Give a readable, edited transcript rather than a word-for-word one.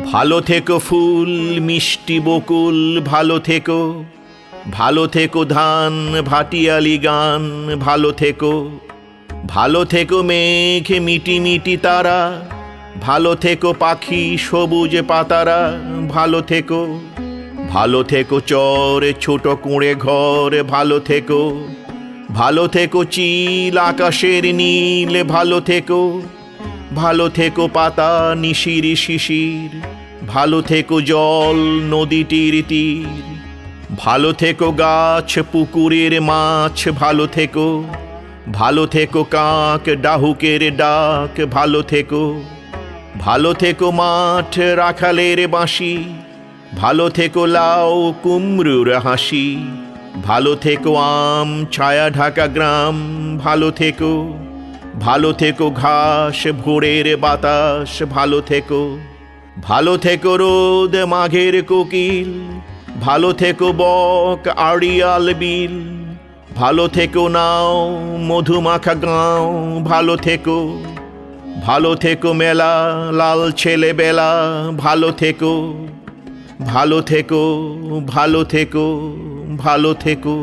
ভালো থেকো ফুল মিষ্টি বকুল ভালো থেকো, ভালো থেকো ধান ভাটিয়ালি গান ভালো থেকো, ভালো থেকো মেঘ মিটি মিটি তারা, ভালো থেকো পাখি সবুজ পাতারা ভালো থেকো, ভালো থেকো চর ছোট কুঁড়ে ঘর ভালো থেকো, ভালো থেকো চিল আকাশের নীল ভালো থেকো, ভালো থেকো পাতা নিশির শিশির, ভালো থেকো জল নদীটির তীর, ভালো থেকো গাছ পুকুরের মাছ ভালো থেকো, ভালো থেকো কাক ডাহুকের ডাক ভালো থেকো, ভালো থেকো মাঠ রাখালের বাঁশি, ভালো থেকো লাউ কুমড়োর হাসি, ভালো থেকো আম ছায়া ঢাকা গ্রাম ভালো থেকো, ভালো থেকো ঘাস ভোরের বাতাস ভালো থেকো, ভালো থেকো রোদ মাঘের কোকিল, ভালো থেকো বক আড়িয়াল বিল, ভালো থেকো নাও মধুমাখা গাঁও ভালো থেকো, ভালো থেকো মেলা লাল ছেলে বেলা ভালো থেকো, ভালো থেকো ভালো থেকো ভালো থেকো।